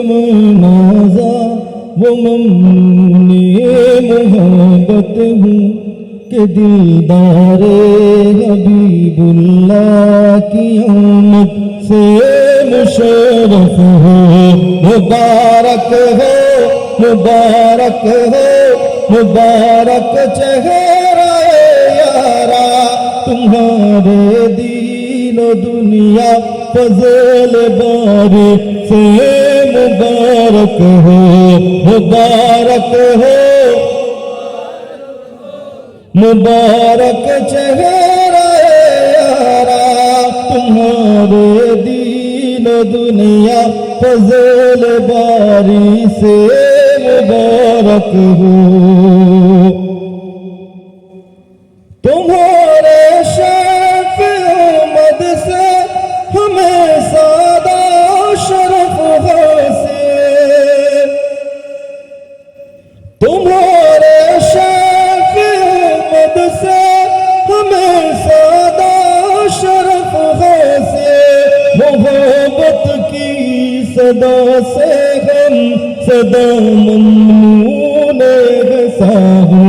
मनाजा वो ममने मोहब्बत हूँ कि दिलदारे हबीबुल्लाह की आमद से मुशर्रफ हो। मुबारक हो, मुबारक हो, मुबारक चेहरा यारा तुम्हारे दीन दुनिया फजल बारी से मुबारक हो। मुबारक हो, मुबारक चेहरा यारा तुम्हारे दीन दुनिया फजल बारी से मुबारक हो। तुम्हारे शर्फ उम्मद से हमें सादा शरफ हासिल। तुम्हारे शर्फ उम्मद से हमें सादा शरफ हासिल। मोहब्बत की सदा से हम सदा ममनून हंसा हो।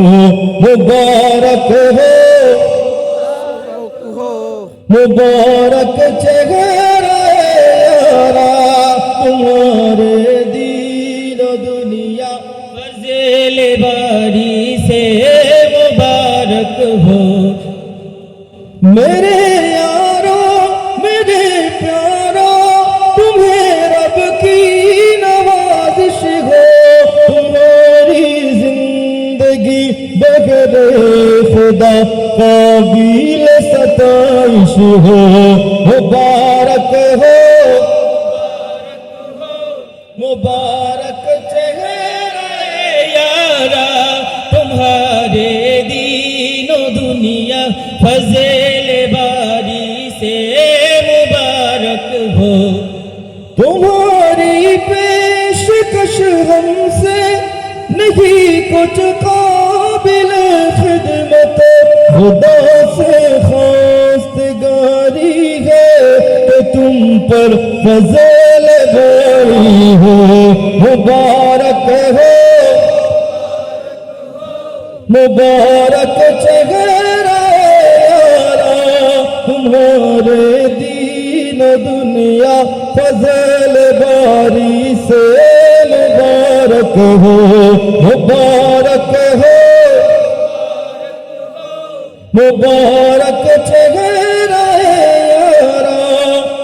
मुबारक हो, मुबारक चेहरा यारा तुम्हारे दीन दुनिया फजल बारी से मुबारक हो। मेरे यारो मेरे प्यारो तुम्हें रब की नवाजिश हो। तुम्हारी जिंदगी बगैर खुदा काबिल सताइश हो। मुबारक हो, मुबारक चेहरा यारा तुम्हारे दीनो दुनिया फजल बारी से मुबारक हो। तुम्हारी पेशकश हमसे नहीं कुछ काबिल खिदमत खुदा से खास्तगारी है कि तुम पर फजल बारी हो। मुबारक हो, मुबारक चेहरा यारा तुम्हारे दीन दुनिया फजल बारी से मुबारक हो। मुबारक हो, मुबारक चेहरा यारा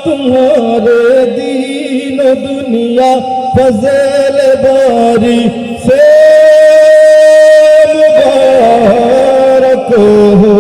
तुम्हारे दीन दुनिया फजल बारी से मुबारक हो।